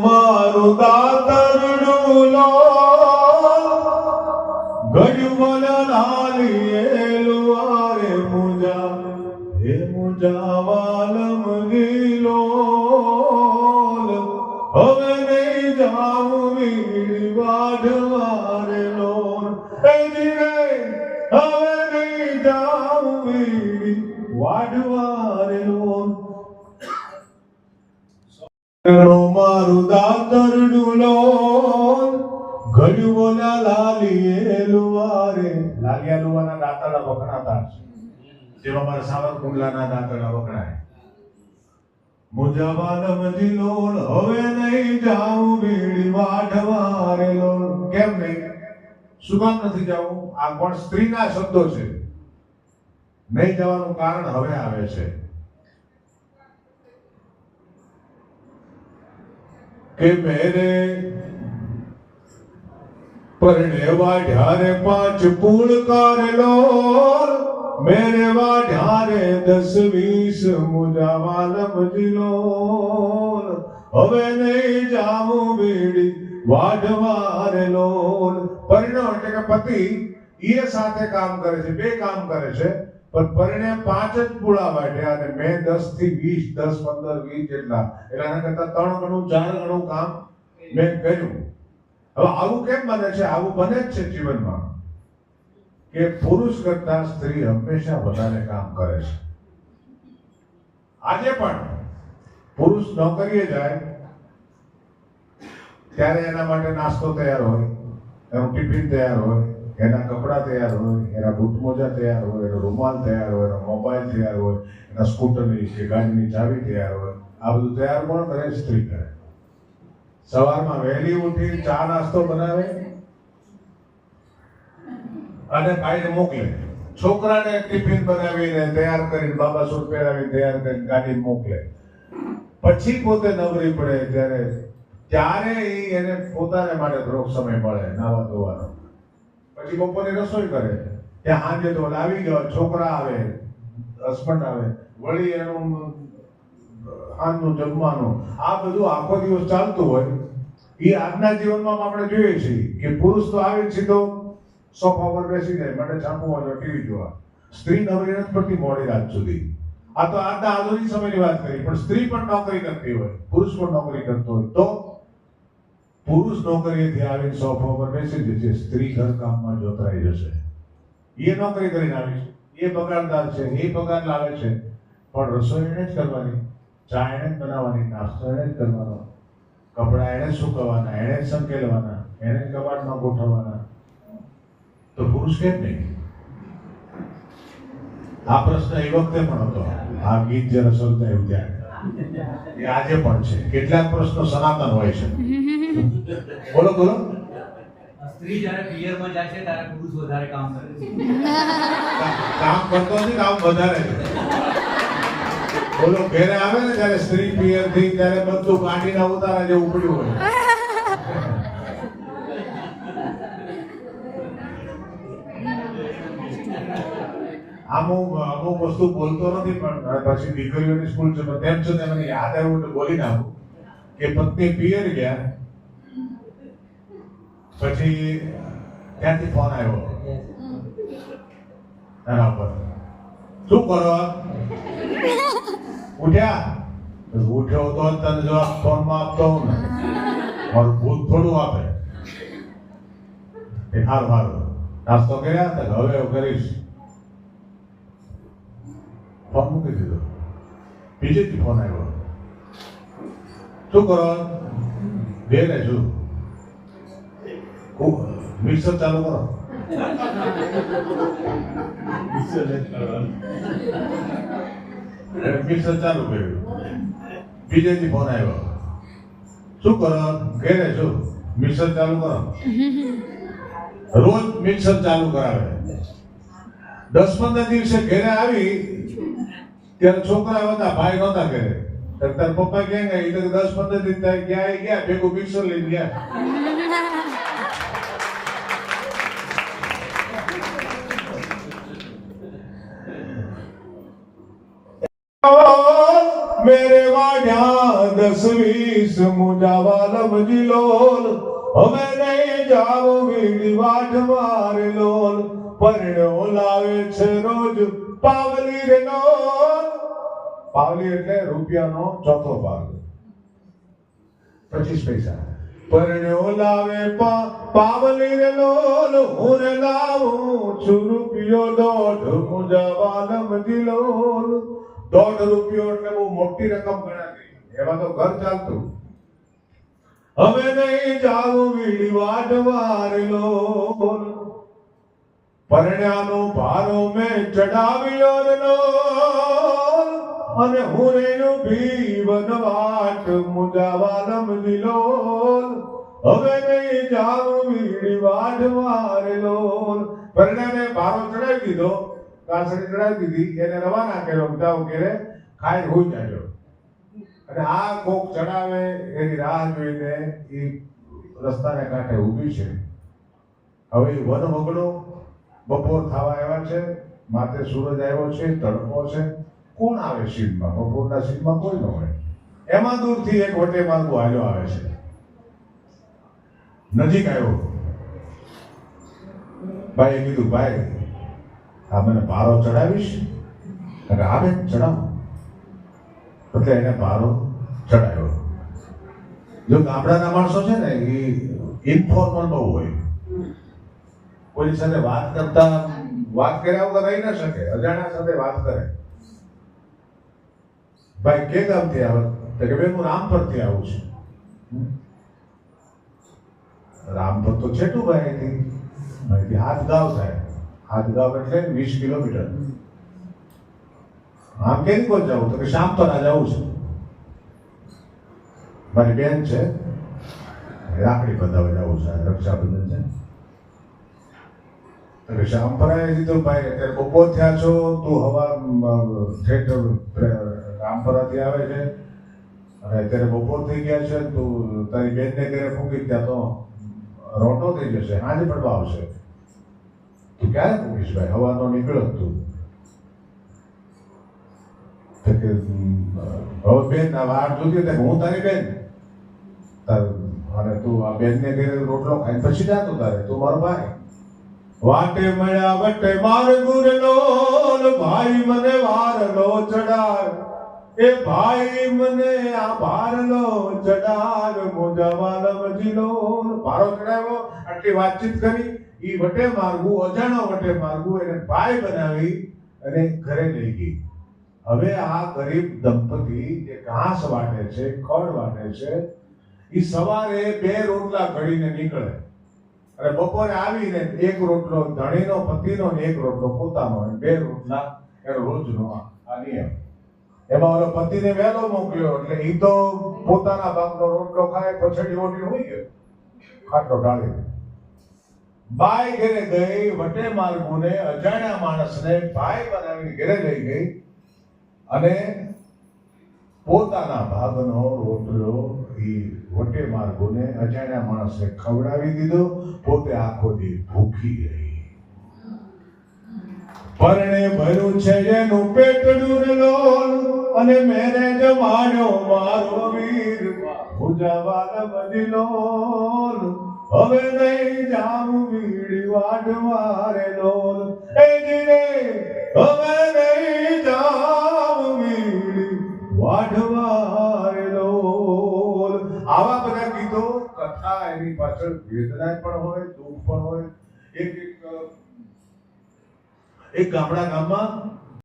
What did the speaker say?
મારું દાતરડું લો ગજવલ લાલીએ લુઆરે મુજા હે મુજા વાલમ ગીલો હવે નહીં જાઉં વીડી વાઢવારે લોન એ જીરે હવે નહીં જાઉં વીડી વાઢવારે લોન મારું દાતરડું લો ગજવલ લાલીએ લુઆરે લાલિયા લુવાના દાતરડા વખણાતા છે જેમાં મારા સાવરકુંડલાના દાતરડા વખણાય મુજાવાલમ જીલોલ હવે નહીં જાઉં બીડી વાઢવારે લોલ કેમ નહીં શું કામ નથી જાવું આ કોણ સ્ત્રીના શબ્દો છે નહીં જવાનું કારણ હવે આવે છે કે મેરે પરણે વાઢ્યારે 5 પૂળ કારેલો મેરે વાઢ્યારે 10-20 મુજાવાલમ જીલો હવે નહીં જાઉં બીડી વાઢવારે લોલ પરણ્યો એટલે કે પતિ એ સાથે કામ કરે છે બે કામ કરે છે પણ પરણે 5 જ પૂળા વાઢ્યા અને મેં 10 થી 20 10 15 20 જેટલા એટલે આના કરતા 3 ગણું 4 ગણું કામ મેં કર્યું હવે આવું કેમ બને છે આવું બને જ છે જીવનમાં કે પુરુષ કરતા સ્ત્રી હંમેશા વધારે કામ કરે છે આજે પણ પુરુષ નોકરીએ જાય ત્યારે એના માટે નાસ્તો તૈયાર હોય એનું ટિફિન તૈયાર હોય એના કપડા તૈયાર હોય એના બૂટ મોજા તૈયાર હોય એનો રૂમાલ તૈયાર હોય એનો મોબાઈલ તૈયાર હોય એના સ્કૂટરની કે ગાડીની ચાવી તૈયાર હોય આ બધું તૈયાર કોણ કરે સ્ત્રી કરે સવારમાં વહેલી ઉઠી ચા નાસ્તો બનાવે અને ભાઈને મોકલે છોકરાને ટિફિન બનાવીને તૈયાર કરીને બાબા સૂટ પહેરાવી તૈયાર કરીને ગાડી મોકલે પછી પોતે નવરી પડે ત્યારે એને પોતાને માટે થોડોક સમય મળે નાવા ધોવાનો પછી બપોરે રસોઈ કરે ત્યાં સાંજે તો આવી ગયો છોકરા આવે હસબન્ડ આવે વળી એનું સાંજનું જમવાનું આ બધું આખો દિવસ ચાલતું હોય એ આજના જીવનમાં આપણે જોઈએ છીએ કે પુરુષ તો આવે સીધો સોફા પર બેસી જાય માટે ચાંપુ વાળો ટીવી જોવા સ્ત્રી નવરી નથી પડતી મોડી રાત સુધી આ તો આજના આધુનિક સમયની વાત કરી પણ સ્ત્રી પણ નોકરી કરતી હોય પુરુષ પણ નોકરી કરતો હોય તો પુરુષ નોકરીએથી આવીને સોફા પર બેસી જશે સ્ત્રી ઘર કામમાં જોતરાઈ જશે એ નોકરી કરીને આવી છે એ પગારદાર છે એ પગાર લાવે છે પણ રસોઈ એને જ કરવાની ચા એને જ બનાવવાની નાસ્તો એને જ કરવાનો કપડા એને જ સુકવવાના એને જ સંકેલવાના એને જ કબાટમાં ગોઠવવાના તો પુરુષ કેમ નહીં આ પ્રશ્ન એ વખતે પણ હતો આ ગીત જ્યારે સર્જાયું ત્યારે એ આજે પણ છે કેટલાક પ્રશ્નો સનાતન હોય છે બોલો બોલો સ્ત્રી જ્યારે પિયરમાં જાય છે ત્યારે પુરુષ વધારે કામ કરે છે કામ કરતો નથી કામ વધારે છે બોલો ઘરે આવે ને ત્યારે સ્ત્રી પિયર થી ત્યારે બધું કાઢીને ઉતારા જેવું પડ્યું હોય અમુક વસ્તુ બોલતો નથી પણ પછી દીકરીઓની સ્કૂલ છે તેમ છતાં મને યાદ આવ્યું તો બોલી નાખું કે પત્ની પિયર ગયા પછી ત્યાંથી ફોન આવ્યો એના પર શું કરો ઉઠ્યા ઉઠ્યો તો તને જવાબ ફોનમાં આપતો હું ને મારું ભૂત થોડું આપે એ હારું નાસ્તો કર્યા હતા હવે કરીશ ફોન મૂકી દીધો બીજેથી ફોન આવ્યો શું કરો ઘેરે છું મિક્સર ચાલુ કરો મિક્સર ચાલુ કર્યું બીજેથી ફોન આવ્યો શું કરો ઘેરે છું મિક્સર ચાલુ કરો રોજ મિક્સર ચાલુ કરાવે 10-15 દિવસે ઘરે આવી ત્યારે છોકરા હતા ભાઈ નહોતા ઘરે તાર પપ્પા ક્યાં ગયા એ તો 10-15 દિન ગયા ભેગું મિક્સર લઈને ગયા मेरे वाड्या 10-20 મુજા વાલમ જીલોલ હવે નહીં જાવ વીડી વાટ મારે લોલ પરણ્યો લાવે છે રોજ પાવલી રે લોલ પાવલી એટલે રૂપિયાનો ચોથો ભાગ 25 પૈસા પરણ્યો લાવે પાવલી રે લોલ હું રે લાવું છું રૂપિયો 1.5 મુજા વાલમ જીલોલ 1.5 રૂપિયો એટલે બહુ મોટી રકમ ગણાતી એમાં તો ઘર ચાલતું હવે નહીં જાવું વીડી વાટ મારે લોલ પરણ્યાનો ભારો મેં ચડાવ્યો રે લોલ અને હું રેનો ભીવન વાટ મુજા વાલમ જીલોલ હવે નહીં જાવું વીડી વાટ મારે લોલ પરણ્યાને ભારો ચડાવી દીધો કાસડી ચડાવી દીધી એને રવાના કર્યો જાવ ઘેરે ખાઈ હોઈ જાય અને આ કોક ચડાવે એની રાહ જોઈને એ રસ્તાને કાંઠે ઊભી છે હવે વન વગડો બપોર થવા આવ્યા છે માથે સૂરજ આવ્યો છે તડકો છે કોણ આવે સીનમાં બપોરના સીનમાં કોઈ ન હોય એમાં દૂરથી એક વટે માર્ગો હાલ્યો આવે છે નજીક આવ્યો ભાઈએ કીધું ભાઈ આ મને ભારો ચડાવીશ અને આવે ચડાવો એટલે એને ભારો ચડાવ્યો જો ગામડાના માણસો છે ને એ ઇન્ફોર્મલ બહુ હોય કોઈ સાથે વાત કર્યા વગર રહી ન શકે અજાણ્યા સાથે વાત કરે ભાઈ કે ગામથી આવે તો કે ભાઈ હું રામપરથી આવું છું રામપર તો છેટું ભાઈ અહીંથી હાથગાંવ થાય હાથગાંવ એટલે 20 કિલોમીટર આમ કેમ કોઈ જવું તો કે શામપરા જવું છે મારી બેન છે રાખડી બંધાવવા જવું છે રક્ષાબંધન છે તો શામપરાએ કીધું ભાઈ અત્યારે બપોર થયા છો તું હવા ઠેઠ રામપરાથી આવે છે અને અત્યારે બપોર થઈ ગયા છે તું તારી બેનને ઘરે ફૂંકી ત્યાં તો રોટો થઈ જશે હાજે પડવા આવશે તું ક્યારે ફૂંકીશ ભાઈ હવાનો નીકળો તું હવે બેન વાર જોતી હતી હું તારી બેન અને તું આ બેન ને ઘરે રોટલો ખાઈને પછી જાતો તારે તું મારો ભાઈ વાટે મળ્યા વટે માર ગુરલો ભાઈ મને વારલો ચડાવ એ ભાઈ મને આ ભારલો ચડાવ મોજા વાલમ જીલો ભારો ચડાવ્યો આટલી વાતચીત કરી ઈ વટે માર્ગું અજાણો વટે માર્ગું એને ભાઈ બનાવી અને ઘરે લઈ ગઈ હવે આ ગરીબ દંપતી જે ઘાસ વાટે છે ખડ વાટે છે એ સવારે 2 રોટલા ઘડીને નીકળે અને બપોરે આવીને એક રોટલો ધણીનો પતિનો ને એક રોટલો પોતાનો 2 રોટલા એનો રોજનો આ નિયમ એમાં ઓલો પતિને વહેલો મોકલ્યો એટલે એ તો પોતાના ભાગનો રોટલો ખાય પછડી ઓટી હોઈ ગયો ખાટલો ઢાળી બાઈ ઘરે ગઈ વટે માર્ગુને અજાણ્યા માણસને ભાઈ બનાવીને ઘરે લઈ ગઈ અને પોતાના ભાગનો રોટલો એ વટે માર્ગોને અજાણ્યા માણસને ખવડાવી દીધો પોતે આખો દી ભૂખી રહી પરણે ભર્યું છે જેનું પેટડું લોલ અને મેને જમાડ્યો મારો વીર ભુજાવાલ બદલોલ હવે નહીં જાઉં વીડી વાટ મારે લોલ એ જીરે હવે નહીં જાઉં વીડી વાટ મારે લોલ આવા બધા ગીતો કથા એની પાછળ વેદના પણ હોય દુઃખ પણ હોય એક ગામમાં